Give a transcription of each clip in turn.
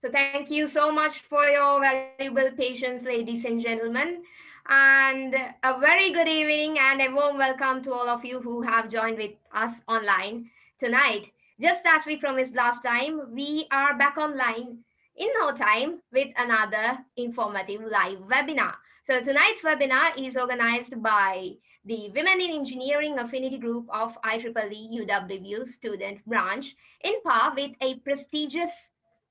So thank you so much for your valuable patience, ladies and gentlemen. And a very good evening and a warm welcome to all of you who have joined with us online tonight. Just as we promised last time, we are back online in no time with another informative live webinar. So tonight's webinar is organized by the Women in Engineering Affinity Group of IEEE UWU student branch in par with a prestigious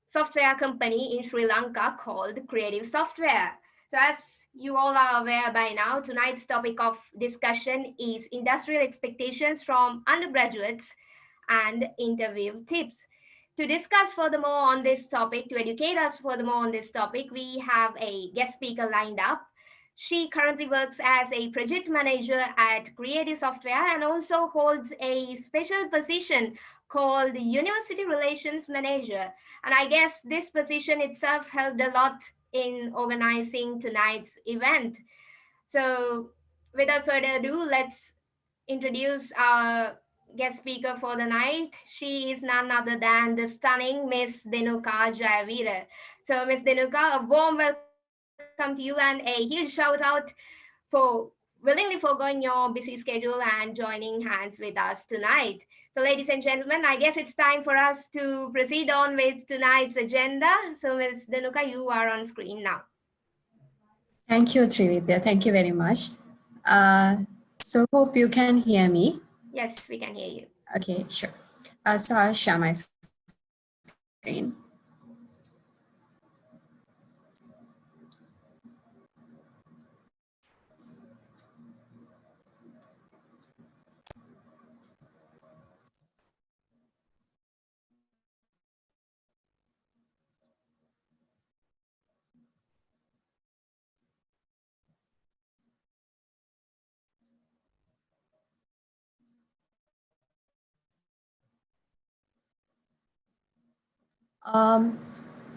software company in Sri Lanka called Creative Software. So as you all are aware by now, tonight's topic of discussion is industrial expectations from undergraduates and interview tips. To discuss furthermore on this topic, to educate us furthermore on this topic, we have a guest speaker lined up. She currently works as a project manager at Creative Software and also holds a special position called University Relations Manager. And I guess this position itself helped a lot in organizing tonight's event. So without further ado, let's introduce our guest speaker for the night. She is none other than the stunning Miss Dinuka Jayaweera. So Miss Dinuka, a warm welcome to you and a huge shout out for willingly foregoing your busy schedule and joining hands with us tonight. So ladies and gentlemen, I guess it's time for us to proceed on with tonight's agenda. So Miss Dinuka, you are on screen now. Thank you, Trividya. Thank you very much. So hope you can hear me. Yes, we can hear you. Okay, sure. So I'll share my screen.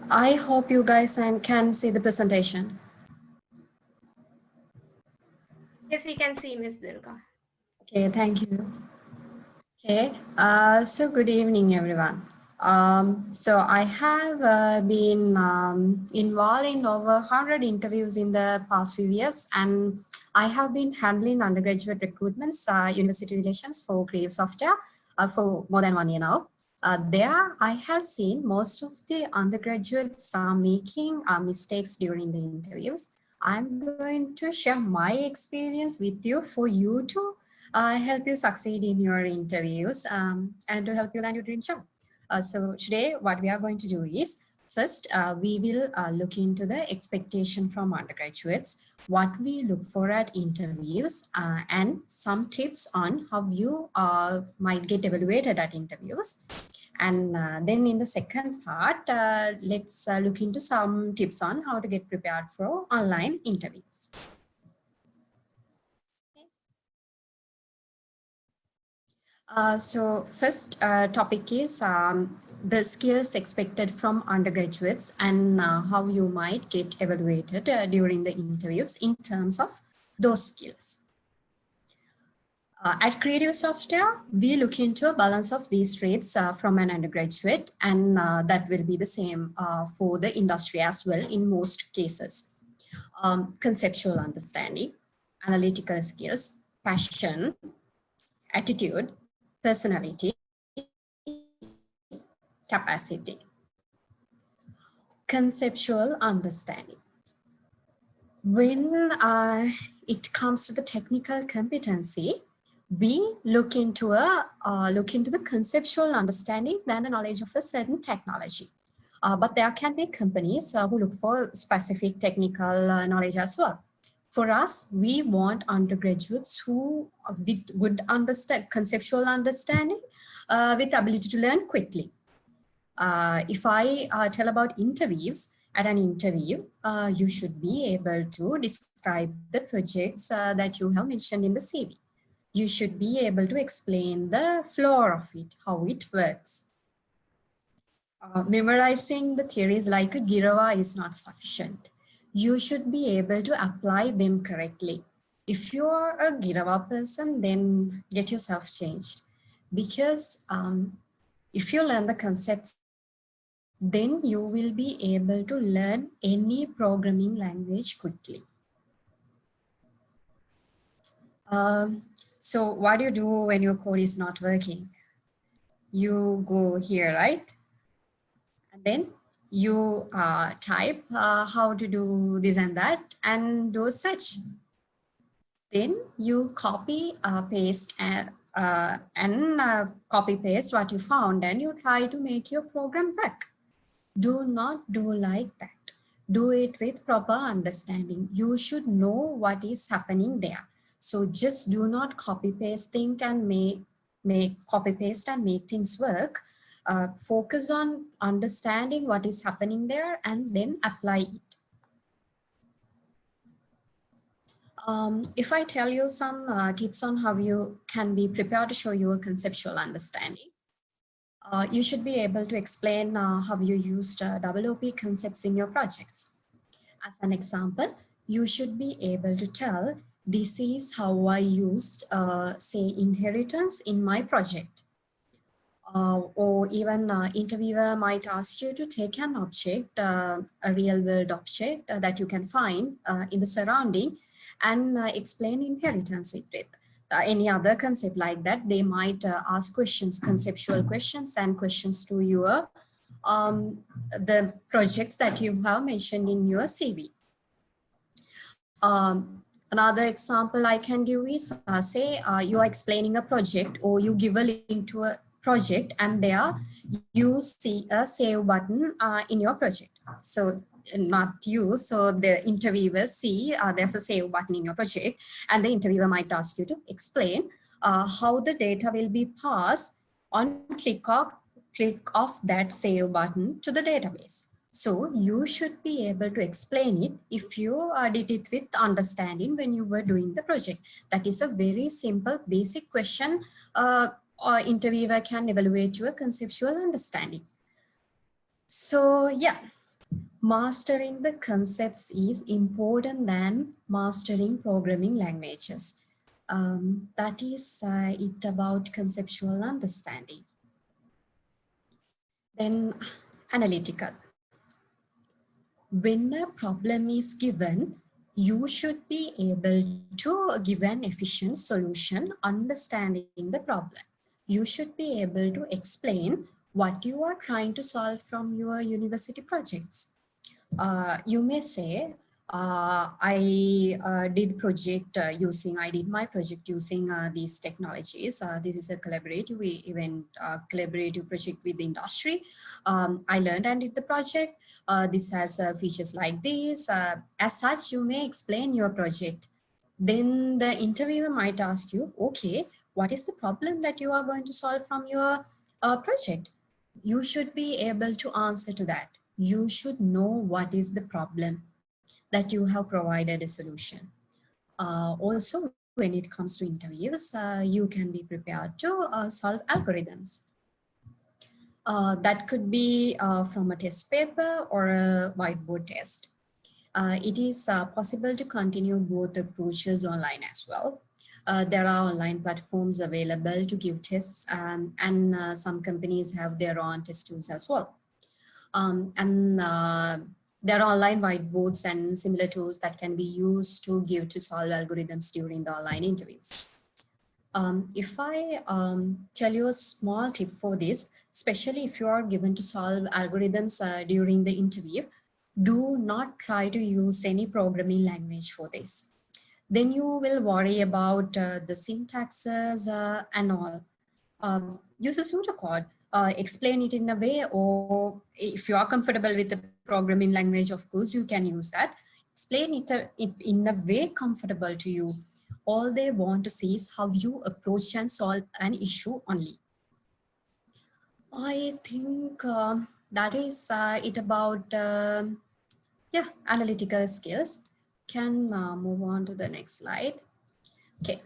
I hope you guys can see the presentation. Yes, we can see Miss Dinuka. Okay, thank you. Okay, so good evening, everyone. So I have been involved in over 100 interviews in the past few years, and I have been handling undergraduate recruitments, university relations for Creative Software for more than 1 year now. There, I have seen most of the undergraduates are making mistakes during the interviews. I'm going to share my experience with you for you to help you succeed in your interviews and to help you land your dream job. So today what we are going to do is first we will look into the expectation from undergraduates, what we look for at interviews and some tips on how you might get evaluated at interviews. And then in the second part, let's look into some tips on how to get prepared for online interviews. So first topic is the skills expected from undergraduates and how you might get evaluated during the interviews in terms of those skills. At Creative Software, we look into a balance of these traits from an undergraduate, and that will be the same for the industry as well in most cases. Conceptual understanding, analytical skills, passion, attitude, personality, capacity. Conceptual understanding. When it comes to the technical competency, we look into the conceptual understanding than the knowledge of a certain technology. But there can be companies who look for specific technical knowledge as well. For us, we want undergraduates who with good conceptual understanding, with ability to learn quickly. If I tell about interviews, at an interview, you should be able to describe the projects that you have mentioned in the CV. You should be able to explain the flow of it, how it works. Memorizing the theories like a Girawa is not sufficient. You should be able to apply them correctly. If you're a Girawa person, then get yourself changed. Because if you learn the concepts Then you will be able to learn any programming language quickly. Um, so what do you do when your code is not working? You go here, right? And then you type how to do this and that and do such. Then you copy, paste, and copy paste what you found, and you try to make your program work. Do not do like that. Do it with proper understanding. You should know what is happening there. So just do not copy paste thing and make copy paste and make things work. Focus on understanding what is happening there and then apply it. If I tell you some tips on how you can be prepared to show your conceptual understanding, you should be able to explain how you used OOP concepts in your projects. As an example, you should be able to tell, this is how I used, say, inheritance in my project. Or even interviewer might ask you to take an object, a real world object that you can find in the surrounding, and explain inheritance it with. Any other concept like that, they might ask questions, conceptual questions and questions to your the projects that you have mentioned in your CV. Another example I can give is say you are explaining a project, or you give a link to a project and there you see a save button in your project. So not you, so the interviewers see there's a save button in your project, and the interviewer might ask you to explain how the data will be passed on click of that save button to the database. So you should be able to explain it if you did it with understanding when you were doing the project. That is a very simple basic question or interviewer can evaluate your conceptual understanding. So yeah, mastering the concepts is important than mastering programming languages. That is it about conceptual understanding. Then analytical. When a problem is given, you should be able to give an efficient solution understanding the problem. You should be able to explain what you are trying to solve from your university projects. You may say, I did my project using these technologies. This is a collaborative, we even collaborative project with the industry. I learned and did the project. This has features like this. As such, you may explain your project. Then the interviewer might ask you, okay, what is the problem that you are going to solve from your project? You should be able to answer to that. You should know what is the problem that you have provided a solution. Also, when it comes to interviews, you can be prepared to solve algorithms. That could be from a test paper or a whiteboard test. It is possible to continue both approaches online as well. There are online platforms available to give tests, and some companies have their own test tools as well. And there are online whiteboards and similar tools that can be used to give to solve algorithms during the online interviews. If I tell you a small tip for this, especially if you are given to solve algorithms during the interview, do not try to use any programming language for this. Then you will worry about the syntaxes and all. Use a pseudocode. Explain it in a way, or if you are comfortable with the programming language, of course, you can use that. Explain it in a way comfortable to you. All they want to see is how you approach and solve an issue only. I think that is it about yeah, analytical skills. Can move on to the next slide. Okay.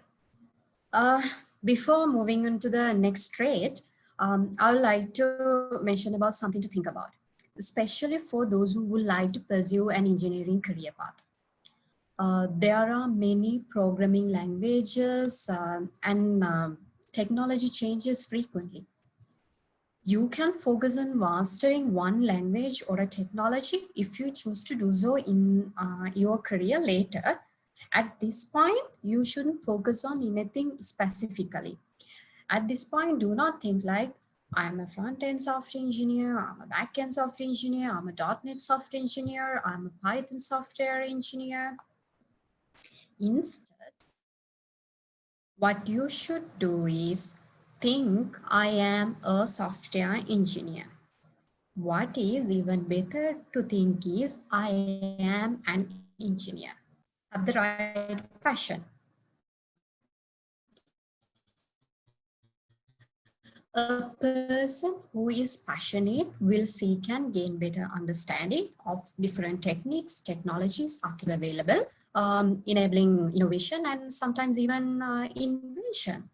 Uh, Before moving on to the next trait, I would like to mention about something to think about, especially for those who would like to pursue an engineering career path. There are many programming languages and technology changes frequently. You can focus on mastering one language or a technology if you choose to do so in your career later. At this point, you shouldn't focus on anything specifically. At this point, do not think like, I'm a front-end software engineer, I'm a back-end software engineer, I'm a .NET software engineer, I'm a Python software engineer. Instead, what you should do is think, I am a software engineer. What is even better to think is, I am an engineer. Have the right passion. A person who is passionate will seek and gain better understanding of different techniques, technologies, architectures available, enabling innovation and sometimes even invention.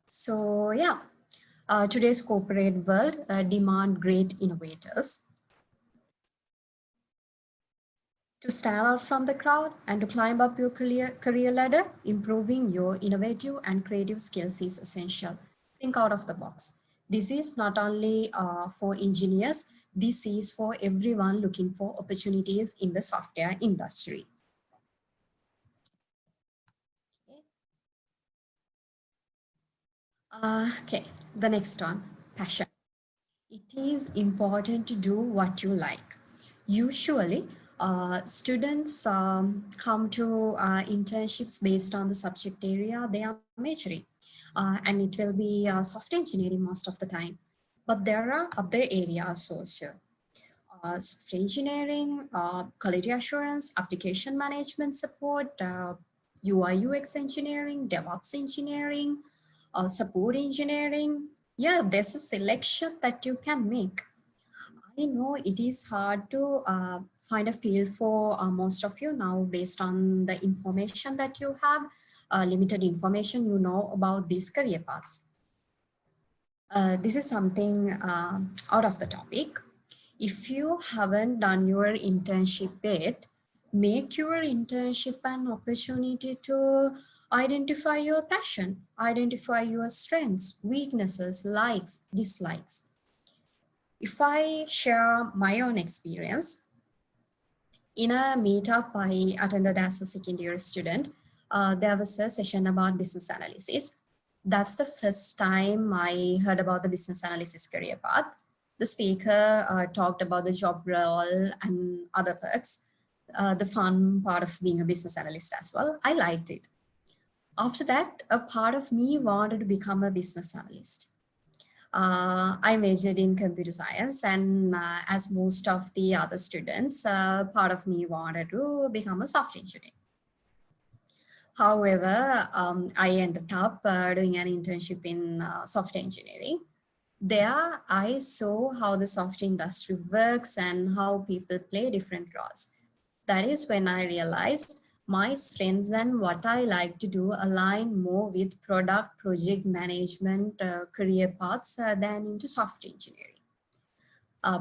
So yeah, today's corporate world demand great innovators to stand out from the crowd and to climb up your career ladder. Improving your innovative and creative skills is essential. Think out of the box. This is not only for engineers, this is for everyone looking for opportunities in the software industry. Okay, the next one, passion. It is important to do what you like. Usually, students come to internships based on the subject area they are majoring, and it will be software engineering most of the time. But there are other areas also. Software engineering, quality assurance, application management support, UI UX engineering, DevOps engineering, support engineering. Yeah, there's a selection that you can make. I know it is hard to find a field for most of you now based on the information that you have, limited information you know about these career paths. This is something out of the topic. If you haven't done your internship yet, make your internship an opportunity to identify your passion, identify your strengths, weaknesses, likes, dislikes. If I share my own experience, in a meetup I attended as a second year student, there was a session about business analysis. That's the first time I heard about the business analysis career path. The speaker talked about the job role and other perks, the fun part of being a business analyst as well. I liked it. After that, a part of me wanted to become a business analyst. I majored in computer science, and as most of the other students, part of me wanted to become a software engineer. However, I ended up doing an internship in software engineering. There, I saw how the software industry works and how people play different roles. That is when I realized my strengths and what I like to do align more with product project management career paths than into software engineering.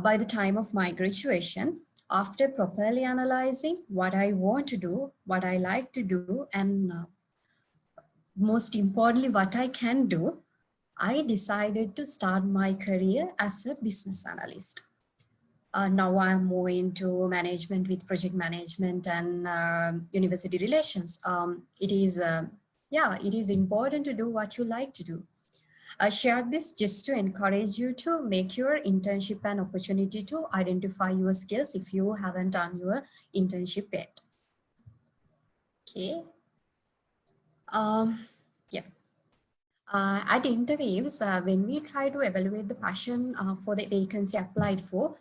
By the time of my graduation, after properly analyzing what I want to do, what I like to do, and most importantly, what I can do, I decided to start my career as a business analyst. Now I'm more into management with project management and university relations. It is important to do what you like to do. I shared this just to encourage you to make your internship an opportunity to identify your skills if you haven't done your internship yet. Okay. Yeah. At interviews, when we try to evaluate the passion for the vacancy applied for,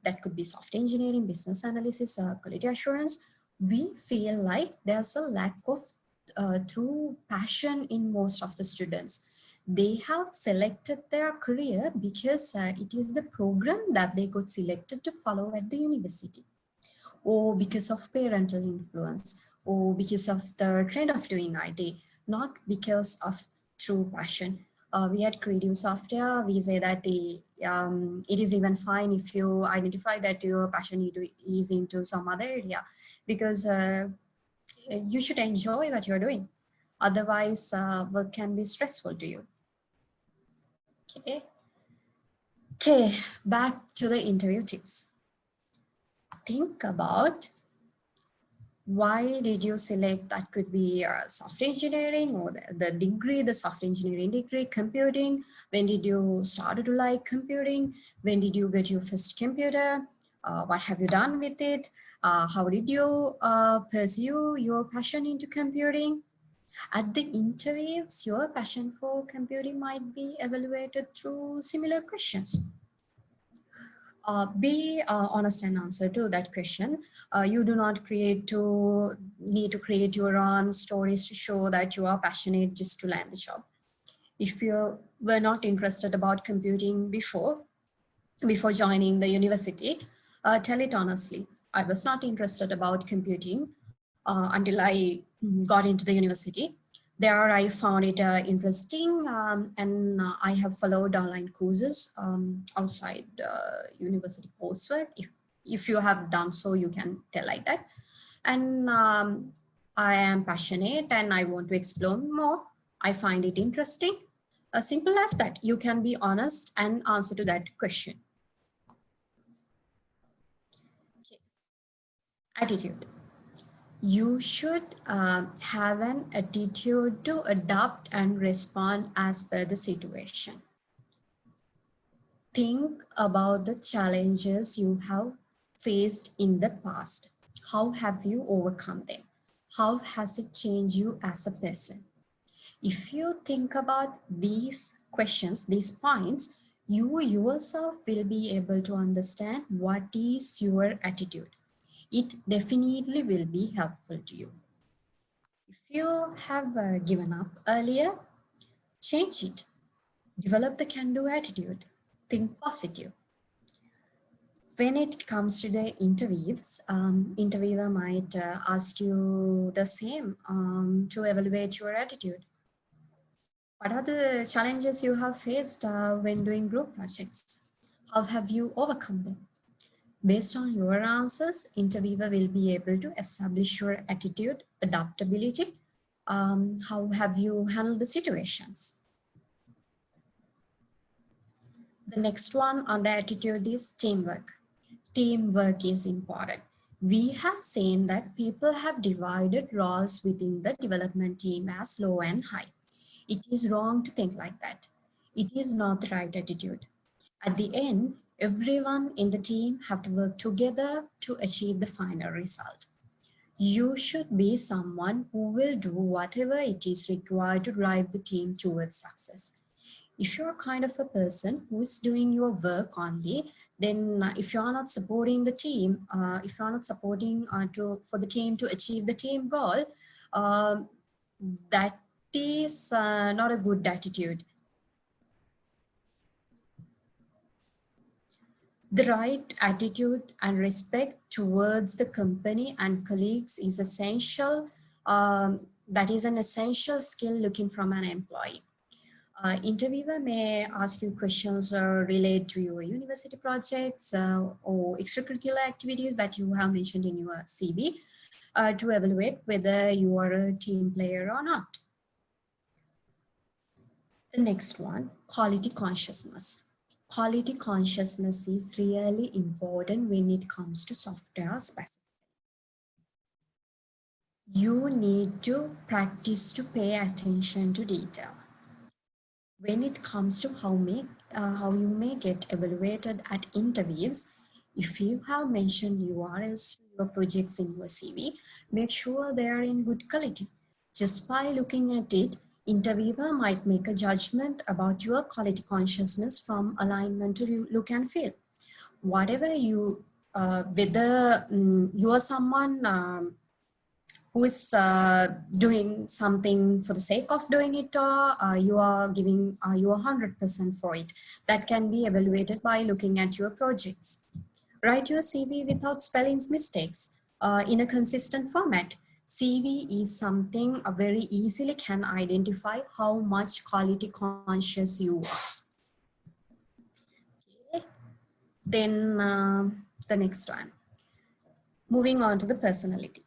that could be software engineering, business analysis, quality assurance, we feel like there's a lack of true passion in most of the students. They have selected their career because it is the program that they got selected to follow at the university, or because of parental influence, or because of the trend of doing IT, not because of true passion. We at Creative Software, we say that it is even fine if you identify that your passion is into some other area, because you should enjoy what you're doing. Otherwise, work can be stressful to you. Okay. Okay, back to the interview tips. Think about why did you select that could be software engineering or the degree, the software engineering degree, computing. When did you start to like computing? When did you get your first computer? What have you done with it? How did you pursue your passion into computing? At the interviews, your passion for computing might be evaluated through similar questions. Be honest and answer to that question. You do not need to create your own stories to show that you are passionate just to land the job. If you were not interested about computing before joining the university, tell it honestly. I was not interested about computing until I got into the university. There I found it interesting, and I have followed online courses outside university coursework. If you have done so, you can tell like that. And I am passionate and I want to explore more. I find it interesting. As simple as that. You can be honest and answer to that question. Attitude. You should have an attitude to adapt and respond as per the situation. Think about the challenges you have faced in the past. How have you overcome them? How has it changed you as a person? If you think about these questions, these points, you yourself will be able to understand what is your attitude. It definitely will be helpful to you. If you have given up earlier, change it. Develop the can-do attitude. Think positive. When it comes to the interviews, interviewer might ask you the same to evaluate your attitude. What are the challenges you have faced when doing group projects? How have you overcome them? Based on your answers, interviewer will be able to establish your attitude, adaptability. How have you handled the situations? The next one on the attitude is teamwork. Teamwork is important. We have seen that people have divided roles within the development team as low and high. It is wrong to think like that. It is not the right attitude. At the end, everyone in the team have to work together to achieve the final result. You should be someone who will do whatever it is required to drive the team towards success. If you're kind of a person who is doing your work only, then if you're not supporting the team, if you're not supporting for the team to achieve the team goal, um, that is not a good attitude. The right attitude and respect towards the company and colleagues is essential. That is an essential skill looking from an employee. Interviewer may ask you questions related to your university projects or extracurricular activities that you have mentioned in your CV to evaluate whether you are a team player or not. The next one, quality consciousness. Quality consciousness is really important when it comes to software specific. You need to practice to pay attention to detail. When it comes to how you may get evaluated at interviews, if you have mentioned URLs to your projects in your CV, make sure they are in good quality. Just by looking at it, interviewer might make a judgment about your quality consciousness from alignment to look and feel. Whatever you, whether you are someone who is doing something for the sake of doing it, or you are giving you 100% for it. That can be evaluated by looking at your projects. Write your CV without spelling mistakes in a consistent format. CV is something very easily can identify how much quality conscious you are. Okay. Then the next one. Moving on to the personality.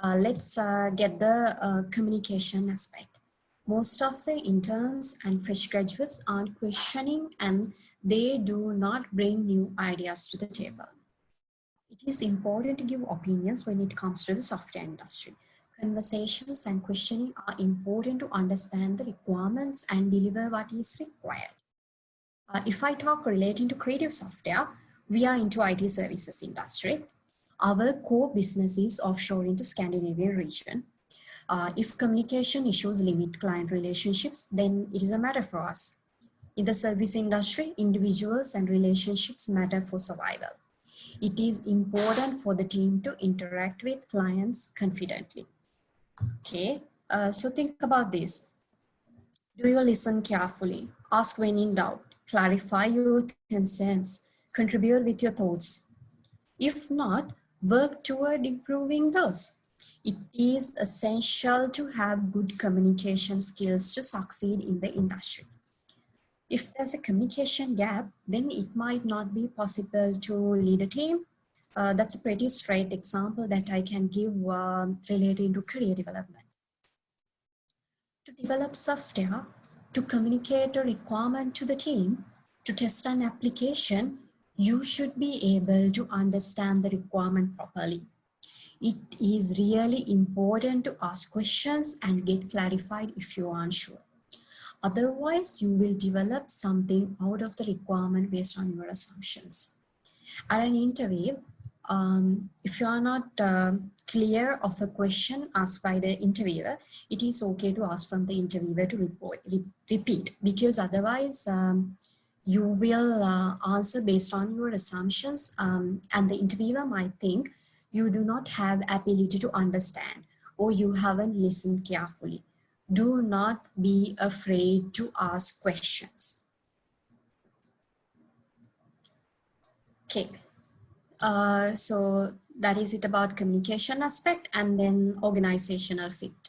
Let's get the communication aspect. Most of the interns and fresh graduates aren't questioning and they do not bring new ideas to the table. It is important to give opinions when it comes to the software industry. Conversations and questioning are important to understand the requirements and deliver what is required. If I talk relating to creative software, we are into IT services industry. Our core business is offshore into Scandinavian region. If communication issues limit client relationships, then it is a matter for us. In the service industry, individuals and relationships matter for survival. It is important for the team to interact with clients confidently. Okay, so think about this. Do you listen carefully? Ask when in doubt. Clarify your concerns. Contribute with your thoughts. If not, work toward improving those. It is essential to have good communication skills to succeed in the industry. If there's a communication gap, then it might not be possible to lead a team. That's a pretty straight example that I can give relating to career development. To develop software, to communicate a requirement to the team, to test an application, you should be able to understand the requirement properly. It is really important to ask questions and get clarified if you are unsure. Otherwise, you will develop something out of the requirement based on your assumptions. At an interview, if you are not clear of a question asked by the interviewer, it is okay to ask from the interviewer to repeat, because otherwise you will answer based on your assumptions, and the interviewer might think you do not have ability to understand or you haven't listened carefully. Do not be afraid to ask questions. Okay. So that is it about communication aspect, and then organizational fit.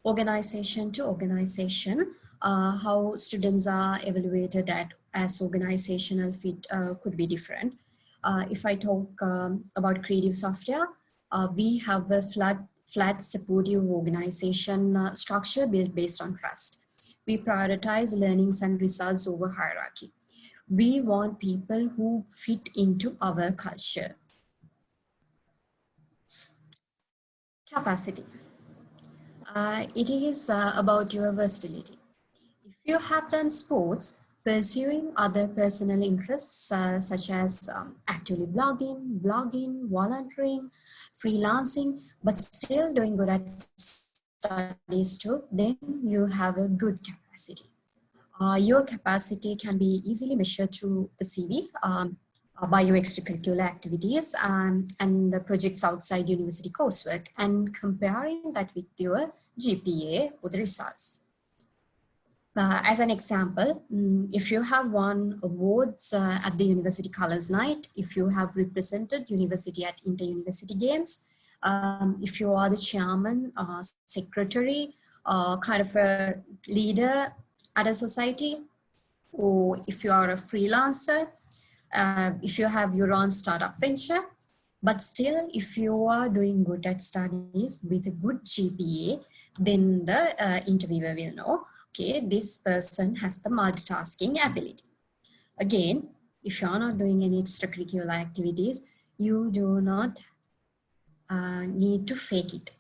Organization to organization, how students are evaluated at as organizational fit could be different. If I talk about creative software, we have a flat supportive organization structure built based on trust. We prioritize learnings and results over hierarchy. We want people who fit into our culture. Capacity. It is about your versatility. If you have done sports, pursuing other personal interests such as actively blogging, vlogging, volunteering, freelancing, but still doing good at studies too, then you have a good capacity. Your capacity can be easily measured through the CV, by your extracurricular activities and the projects outside university coursework, and comparing that with your GPA or the results. As an example, if you have won awards at the University Colors Night, if you have represented university at inter-university games, if you are the chairman, secretary, kind of a leader at a society, or if you are a freelancer, if you have your own startup venture, but still, if you are doing good at studies with a good GPA, then the interviewer will know, okay, this person has the multitasking ability. Again, if you're not doing any extracurricular activities, you do not need to fake it.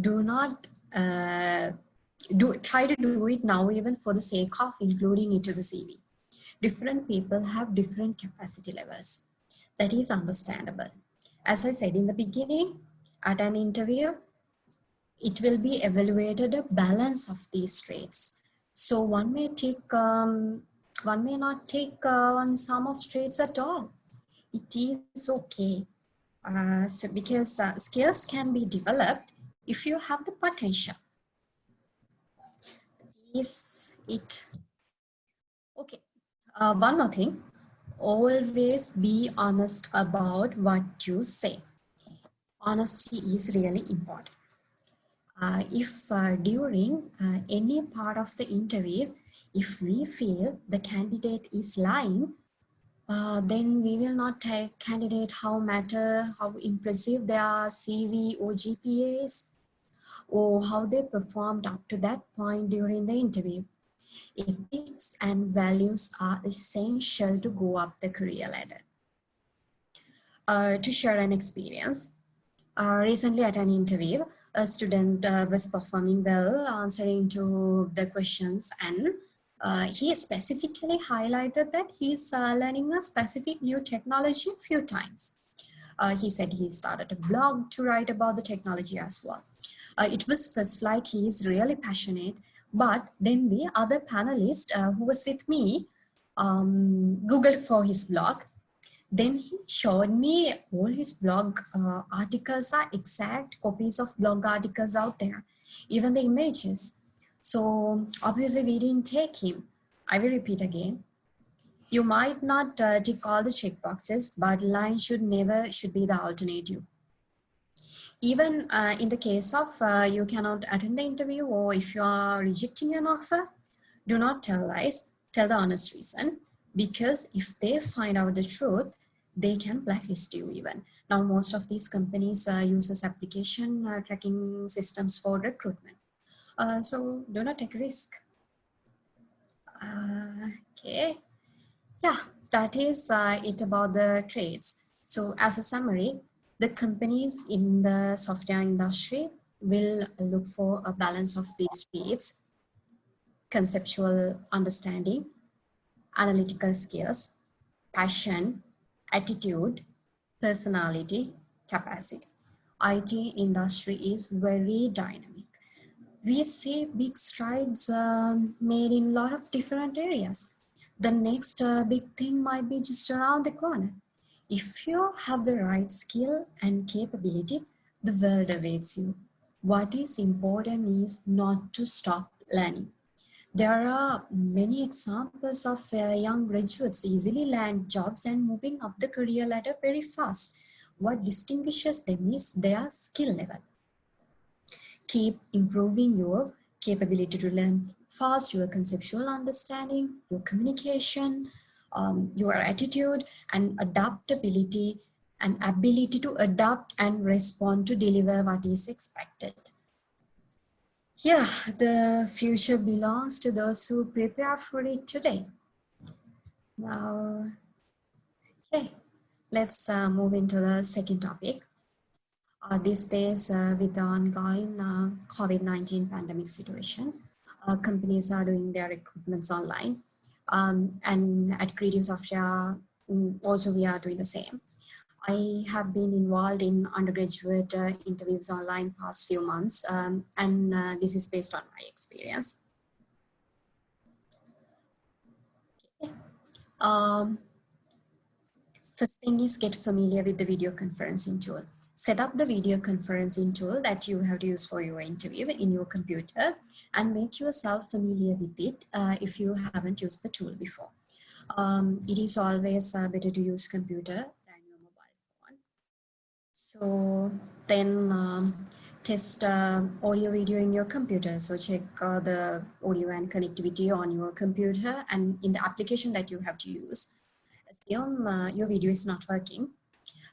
Do not try to do it now, even for the sake of including it to the CV. Different people have different capacity levels. That is understandable. As I said in the beginning, at an interview, it will be evaluated a balance of these traits. So one may not take on some of traits at all. It is okay. So because skills can be developed if you have the potential. Is it okay? One more thing. Always be honest about what you say. Honesty is really important. If during any part of the interview, if we feel the candidate is lying, then we will not take candidate how impressive their CV or GPA is. or how they performed up to that point during the interview. Ethics and values are essential to go up the career ladder. To share an experience, recently at an interview, a student was performing well, answering to the questions, and he specifically highlighted that he's learning a specific new technology a few times. He said he started a blog to write about the technology as well. It was first like he is really passionate, but then the other panelist who was with me Googled for his blog. Then he showed me all his blog articles are exact copies of blog articles out there, even the images. So obviously we didn't take him. I will repeat again. You might not tick all the checkboxes, but line should be the alternative. Even in the case of you cannot attend the interview, or if you are rejecting an offer, do not tell lies, tell the honest reason, because if they find out the truth, they can blacklist you even. Now, most of these companies uses application tracking systems for recruitment. So do not take a risk. Okay. Yeah, that is it about the trades. So as a summary, the companies in the software industry will look for a balance of these traits: conceptual understanding, analytical skills, passion, attitude, personality, capacity. IT industry is very dynamic. We see big strides made in a lot of different areas. The next big thing might be just around the corner. If you have the right skill and capability, the world awaits you. What is important is not to stop learning. There are many examples of young graduates easily land jobs and moving up the career ladder very fast. What distinguishes them is their skill level. Keep improving your capability to learn fast, your conceptual understanding, your communication, your attitude, and adaptability and ability to adapt and respond to deliver what is expected. Yeah, the future belongs to those who prepare for it today. Now, okay, let's move into the second topic. These days, with the ongoing COVID-19 pandemic situation, companies are doing their recruitments online. And at Creative Software, also we are doing the same. I have been involved in undergraduate interviews online past few months, and this is based on my experience. Um, First thing is get familiar with the video conferencing tool. Set up the video conferencing tool that you have to use for your interview in your computer and make yourself familiar with it if you haven't used the tool before. It is always better to use computer than your mobile phone. So then test audio video in your computer. So check the audio and connectivity on your computer and in the application that you have to use. Assume your video is not working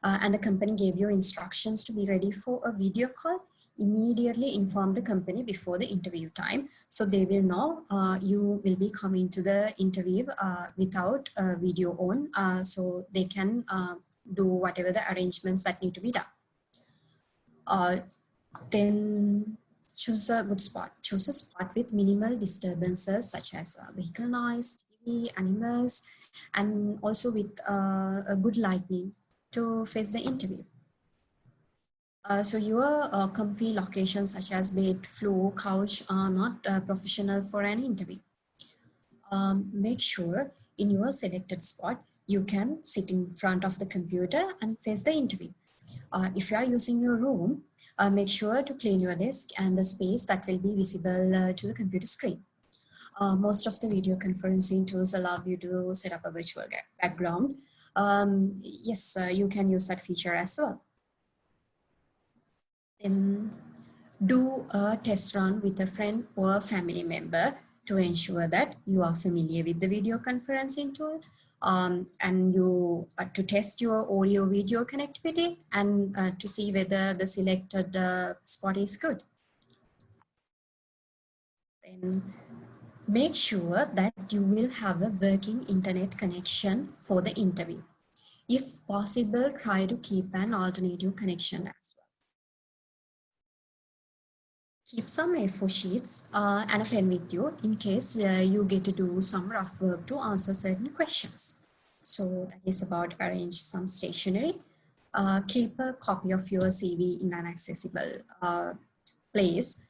and the company gave you instructions to be ready for a video call. Immediately inform the company before the interview time, so they will know you will be coming to the interview without a video on, so they can do whatever the arrangements that need to be done. Then choose a good spot. Choose a spot with minimal disturbances such as vehicle noise, TV, animals, and also with a good lighting to face the interview. So your comfy locations such as bed, floor, couch are not professional for an interview. Make sure in your selected spot, you can sit in front of the computer and face the interview. If you are using your room, make sure to clean your desk and the space that will be visible to the computer screen. Most of the video conferencing tools allow you to set up a virtual background. Yes, you can use that feature as well. Then do a test run with a friend or a family member to ensure that you are familiar with the video conferencing tool, and you to test your audio video connectivity and to see whether the selected spot is good. Then make sure that you will have a working internet connection for the interview. If possible, try to keep an alternative connection as well. Keep some A4 sheets and a pen with you in case you get to do some rough work to answer certain questions. So that is about arrange some stationery. Keep a copy of your CV in an accessible place.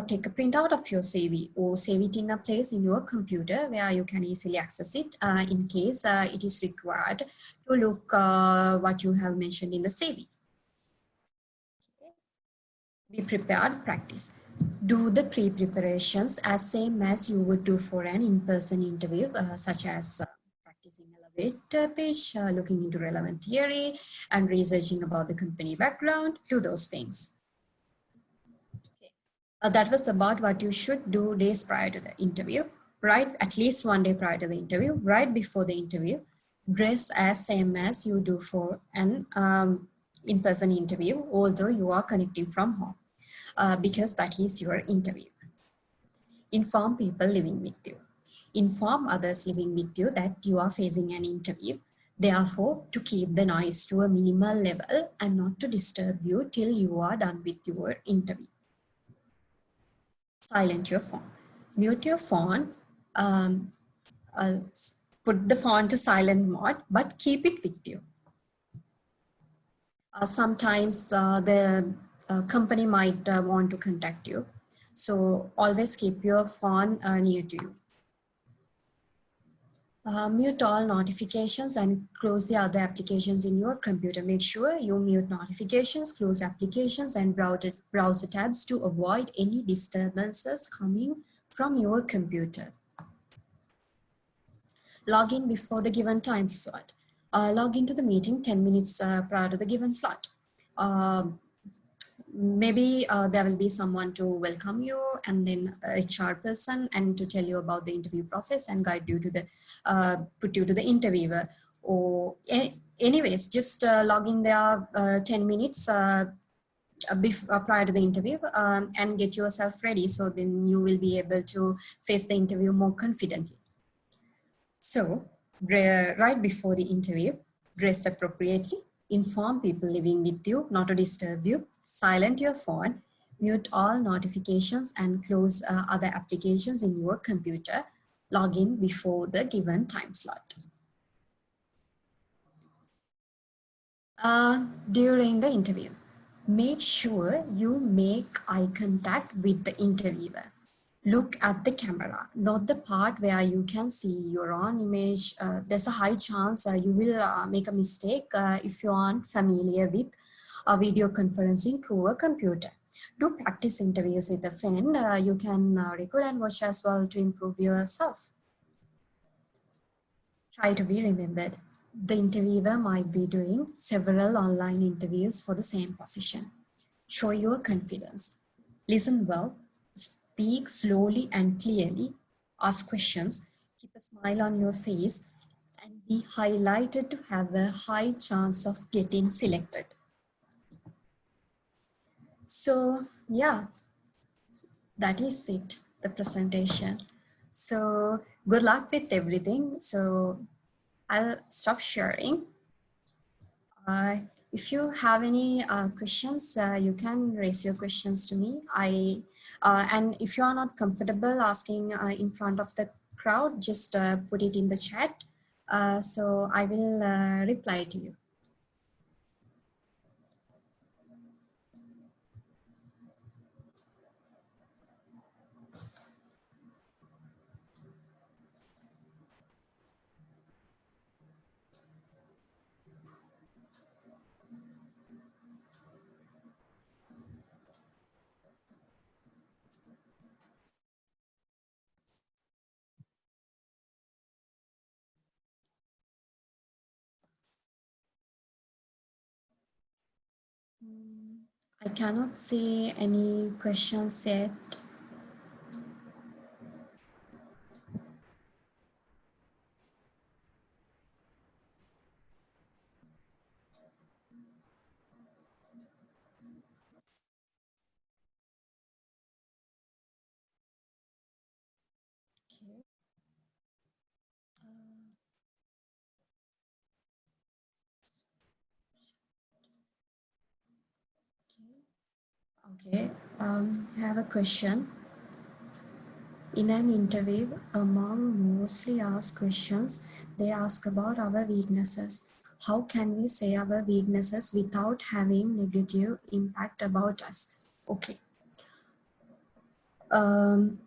Take a printout of your CV or save it in a place in your computer where you can easily access it in case it is required to look what you have mentioned in the CV. Be prepared, practice. Do the pre-preparations as same as you would do for an in-person interview, such as practicing elevator pitch, looking into relevant theory, and researching about the company background. Do those things. That was about what you should do days prior to the interview, right? At least one day prior to the interview, right before the interview. Dress as same as you do for an in-person interview, although you are connecting from home. Because that is your interview. Inform people living with you. Inform others living with you that you are facing an interview. Therefore, to keep the noise to a minimal level and not to disturb you till you are done with your interview. Silent your phone. Mute your phone. Uh, Put the phone to silent mode, but keep it with you. Sometimes the company might want to contact you. So always keep your phone near to you. Mute all notifications and close the other applications in your computer. Make sure you mute notifications, close applications and browser tabs to avoid any disturbances coming from your computer. Log in before the given time slot. Log into the meeting 10 minutes prior to the given slot. Maybe there will be someone to welcome you and then a HR person and to tell you about the interview process and guide you to the put you to the interviewer, or anyways just log in there 10 minutes prior to the interview and get yourself ready, so then you will be able to face the interview more confidently. So right before the interview, dress appropriately, inform people living with you not to disturb you, silent your phone, mute all notifications and close other applications in your computer. Log in before the given time slot. During the interview, make sure you make eye contact with the interviewer. Look at the camera, not the part where you can see your own image. There's a high chance you will make a mistake if you aren't familiar with video conferencing through a computer. Do practice interviews with a friend. You can record and watch as well to improve yourself. Try to be remembered. The interviewer might be doing several online interviews for the same position. Show your confidence. Listen well, speak slowly and clearly, ask questions, keep a smile on your face, and be highlighted to have a high chance of getting selected. So yeah, that is it, the presentation. So good luck with everything. So I'll stop sharing. If you have any questions, you can raise your questions to me. And if you are not comfortable asking in front of the crowd, just put it in the chat. So I will reply to you. I cannot see any questions yet. Okay, I have a question. In an interview, among mostly asked questions, they ask about our weaknesses. How can we say our weaknesses without having negative impact about us? Okay. Um,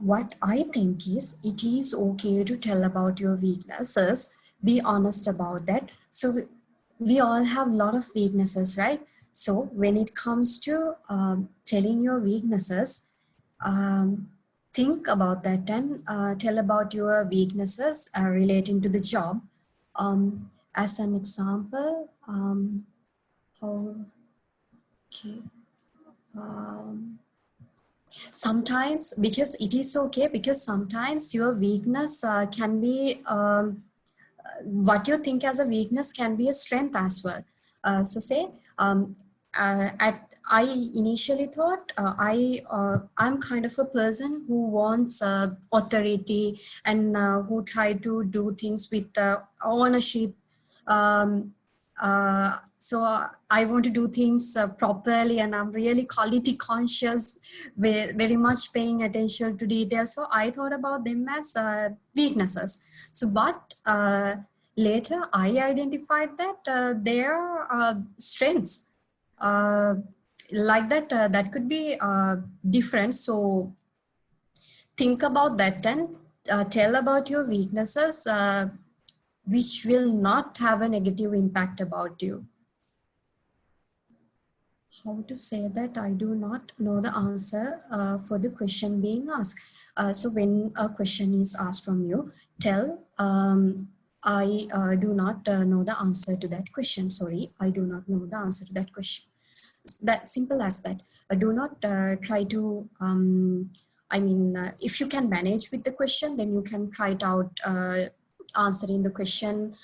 what I think is it is okay to tell about your weaknesses. Be honest about that. So we all have a lot of weaknesses, right? So when it comes to telling your weaknesses, um, think about that and tell about your weaknesses relating to the job. As an example, how, okay. Um, Sometimes, because it is okay, because sometimes your weakness can be what you think as a weakness can be a strength as well. So say at I initially thought I'm kind of a person who wants authority and who try to do things with ownership. um, so I want to do things properly, and I'm really quality conscious, very much paying attention to details. So I thought about them as weaknesses. So, but later I identified that they are strengths. Uh, like that, that could be different. So think about that and tell about your weaknesses, which will not have a negative impact about you. How to say that I do not know the answer for the question being asked. So when a question is asked from you, tell I do not know the answer to that question. Sorry, I do not know the answer to that question. That simple as that. Do not try to if you can manage with the question, then you can try it out, answering the question,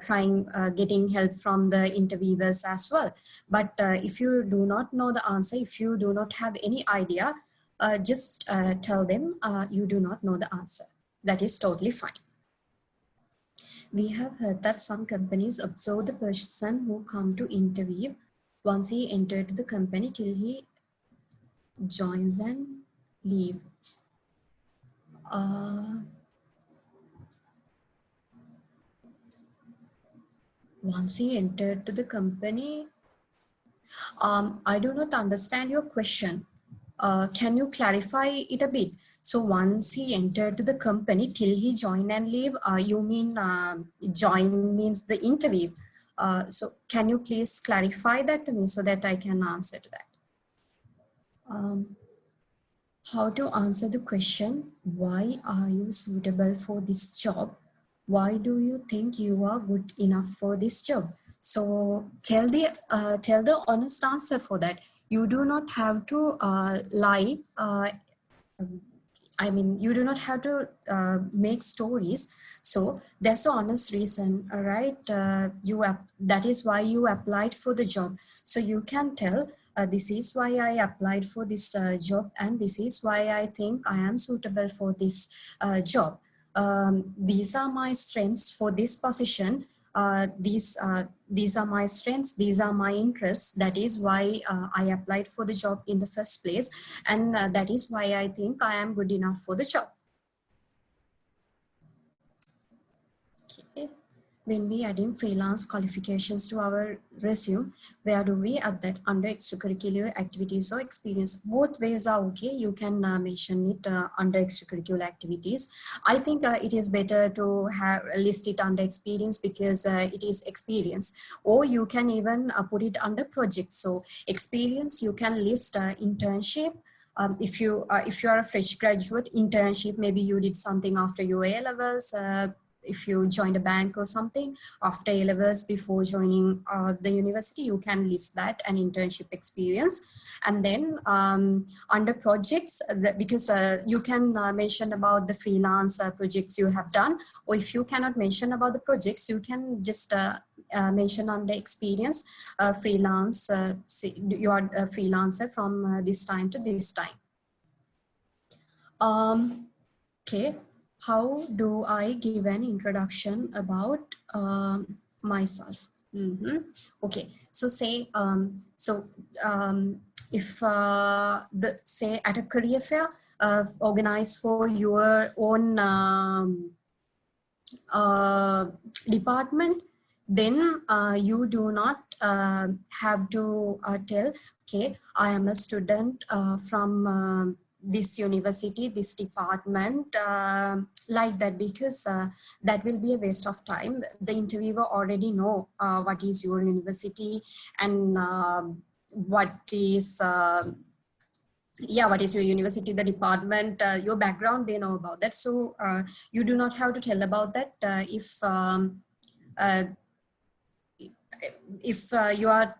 trying getting help from the interviewers as well. But if you do not know the answer, if you do not have any idea, just tell them you do not know the answer. That is totally fine. We have heard that some companies observe the person who come to interview once he entered the company till he joins and leave. Uh, Once he entered to the company, I do not understand your question. Can you clarify it a bit? So once he entered to the company till he join and leave, you mean join means the interview. So can you please clarify that to me so that I can answer to that? Um, how to answer the question, why are you suitable for this job? Why do you think you are good enough for this job? So tell the honest answer for that. You do not have to lie. I mean, you do not have to make stories. So there's an honest reason, all right? That is why you applied for the job. So you can tell, this is why I applied for this job, and this is why I think I am suitable for this job. These are my strengths for this position. These are my strengths, these are my interests. That is why I applied for the job in the first place, and that is why I think I am good enough for the job. Okay. When we adding freelance qualifications to our resume, where do we add that? Under extracurricular activities or experience? Both ways are okay. You can mention it under extracurricular activities. I think it is better to have list it under experience because it is experience. Or you can even put it under project. So experience, you can list internship. If you are a fresh graduate, internship, maybe you did something after your A levels. If you joined a bank or something after A levels before joining the university, you can list that an internship experience. And then under projects, because you can mention about the freelance projects you have done, or if you cannot mention about the projects, you can just mention under experience, freelance, you are a freelancer from this time to this time. Okay, how do I give an introduction about myself? Mm-hmm. Okay, so say if the say at a career fair organized for your own uh, department, then you do not have to tell, okay, I am a student from this university, this department, like that, because that will be a waste of time. The interviewer already know what is your university and what is yeah, what is your university, the department, your background, they know about that. So you do not have to tell about that if uh, you are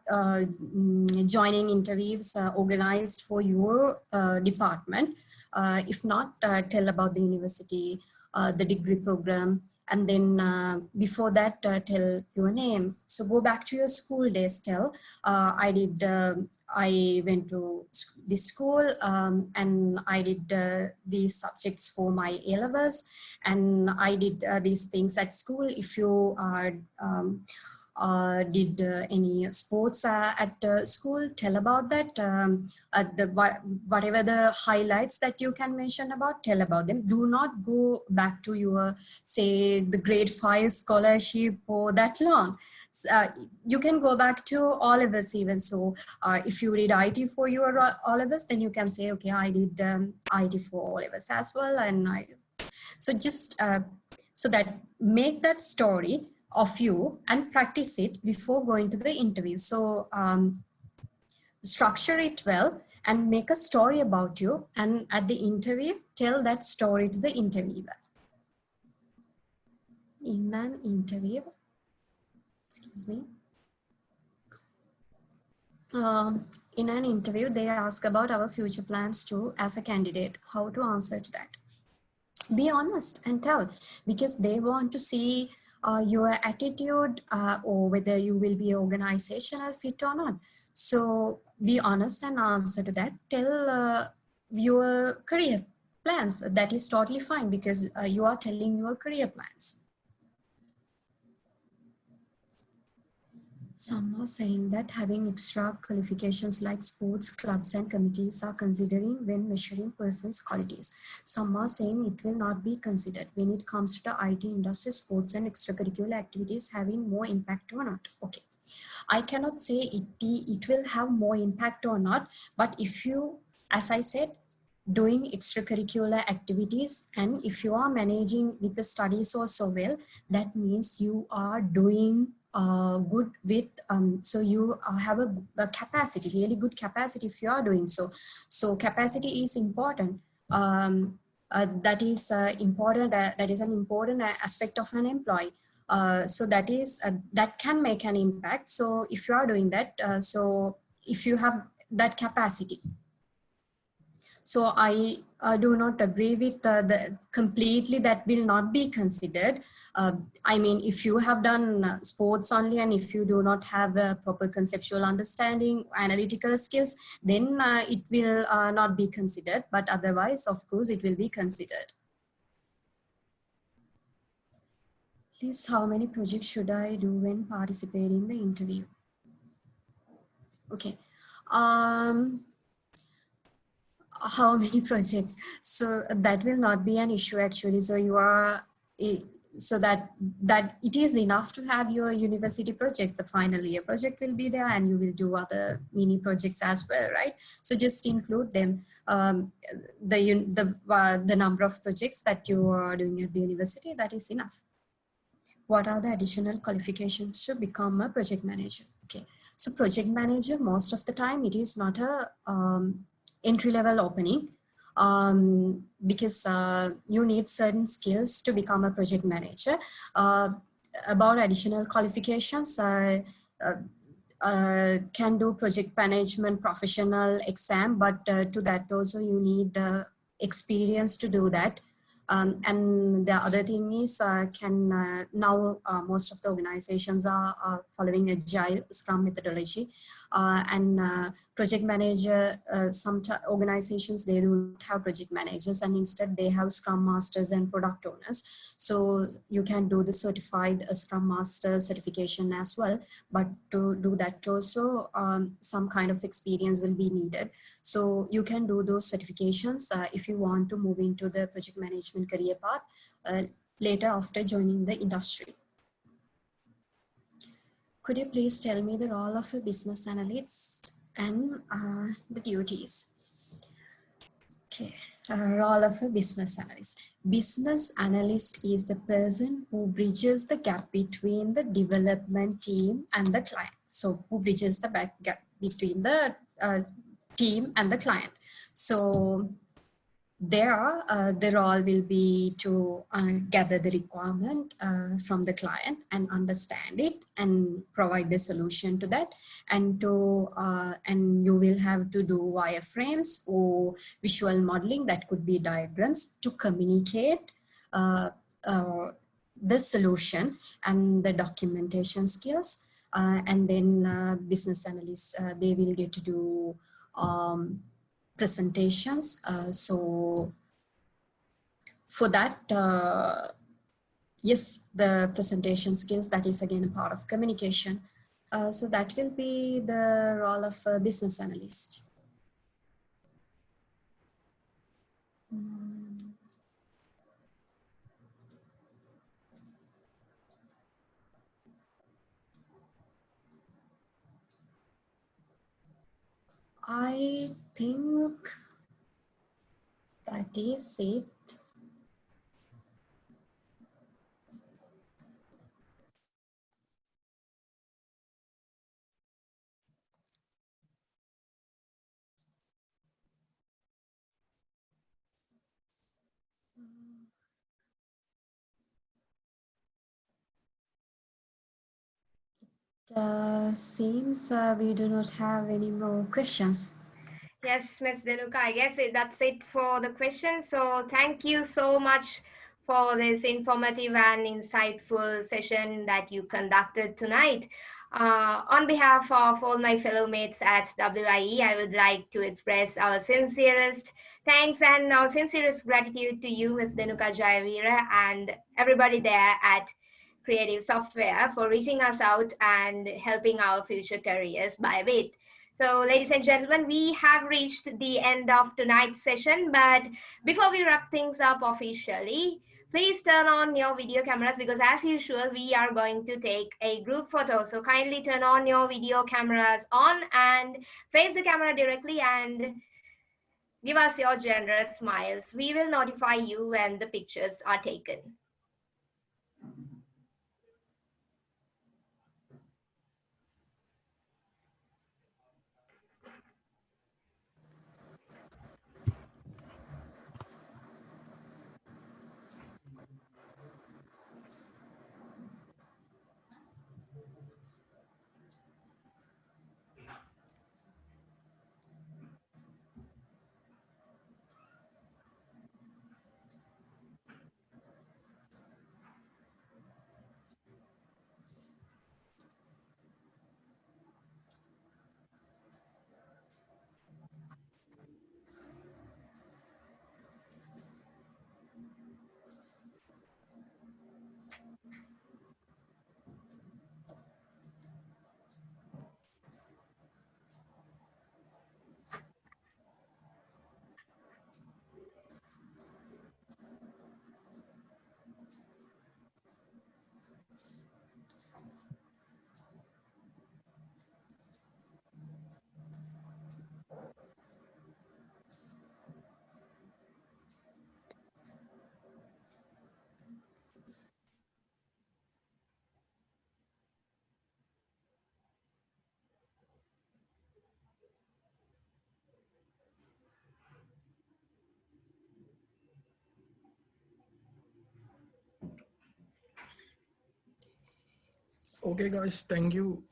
joining interviews organized for your department. If not, tell about the university, the degree program, and then before that, tell your name. So go back to your school days, tell, I went to this school and I did these subjects for my A-levels, and I did these things at school. If you are did any sports at school, tell about that. Whatever the highlights that you can mention about, tell about them. Do not go back to your, say, the grade 5 scholarship for that long. You can go back to all of us even. So if you did IT for your all of us, then you can say, okay, I did IT for all of us as well. And so just so that make that story of you and practice it before going to the interview. So structure it well and make a story about you, and at the interview tell that story to the interviewer. In an interview, excuse me, in an interview they ask about our future plans too as a candidate. How to answer to that? Be honest and tell, because they want to see your attitude or whether you will be organizational fit or not. So be honest and answer to that. Tell your career plans. That is totally fine, because you are telling your career plans. Some are saying that having extra qualifications like sports, clubs, and committees are considering when measuring person's qualities. Some are saying it will not be considered when it comes to the IT industry, sports and extracurricular activities having more impact or not. Okay, I cannot say it will have more impact or not, but if you, as I said, doing extracurricular activities, and if you are managing with the studies also well, that means you are doing good with so you have a capacity, really good capacity if you are doing so. So capacity is important. That is important, that is an important aspect of an employee. So that is that can make an impact. So if you are doing that, so if you have that capacity. So I do not agree with the completely that will not be considered. I mean, if you have done sports only, and if you do not have a proper conceptual understanding, analytical skills, then it will not be considered. But otherwise, of course, it will be considered. Please, how many projects should I do when participating in the interview? Okay. How many projects? So that will not be an issue actually. So you are so that it is enough to have your university project. The final year project will be there, and you will do other mini projects as well, right? So just include them. The number of projects that you are doing at the university, that is enough. What are the additional qualifications to become a project manager? Okay, so project manager, most of the time it is not a entry-level opening, because you need certain skills to become a project manager. About additional qualifications, can do project management professional exam, but to that also you need experience to do that. And the other thing is, now most of the organizations are following agile Scrum methodology, and project manager, some organizations, they do not have project managers, and instead they have Scrum masters and product owners. So you can do the certified Scrum Master certification as well. But to do that also, some kind of experience will be needed. So you can do those certifications if you want to move into the project management career path later after joining the industry. Could you please tell me the role of a business analyst and the duties? Okay, role of a business analyst. Business analyst is the person who bridges the gap between the development team and the client. So who bridges the gap between the team and the client. So there, the role will be to gather the requirement from the client and understand it and provide the solution to that. And and you will have to do wireframes or visual modeling, that could be diagrams, to communicate the solution and the documentation skills. And then business analysts, they will get to do presentations. So for that, yes, the presentation skills, that is again a part of communication. So that will be the role of a business analyst. I think that is it. Seems we do not have any more questions. Yes, Ms. Dinuka, I guess that's it for the questions. So thank you so much for this informative and insightful session that you conducted tonight. On behalf of all my fellow mates at WIE, I would like to express our sincerest thanks and our sincerest gratitude to you, Ms. Dinuka Jayaweera, and everybody there at Creative Software for reaching us out and helping our future careers by a bit. So, ladies and gentlemen, we have reached the end of tonight's session. But before we wrap things up officially, please turn on your video cameras because, as usual, we are going to take a group photo. So, kindly turn on your video cameras on and face the camera directly and give us your generous smiles. We will notify you when the pictures are taken. Okay, guys, thank you.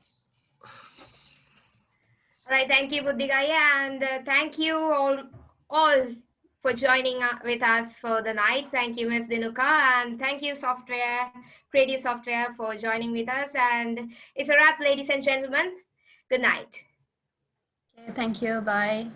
All right, thank you, Buddhigaya, and thank you all for joining with us for the night. Thank you, Ms. Dinuka, and thank you, Creative Software, for joining with us. And it's a wrap, ladies and gentlemen. Good night. Okay, thank you. Bye.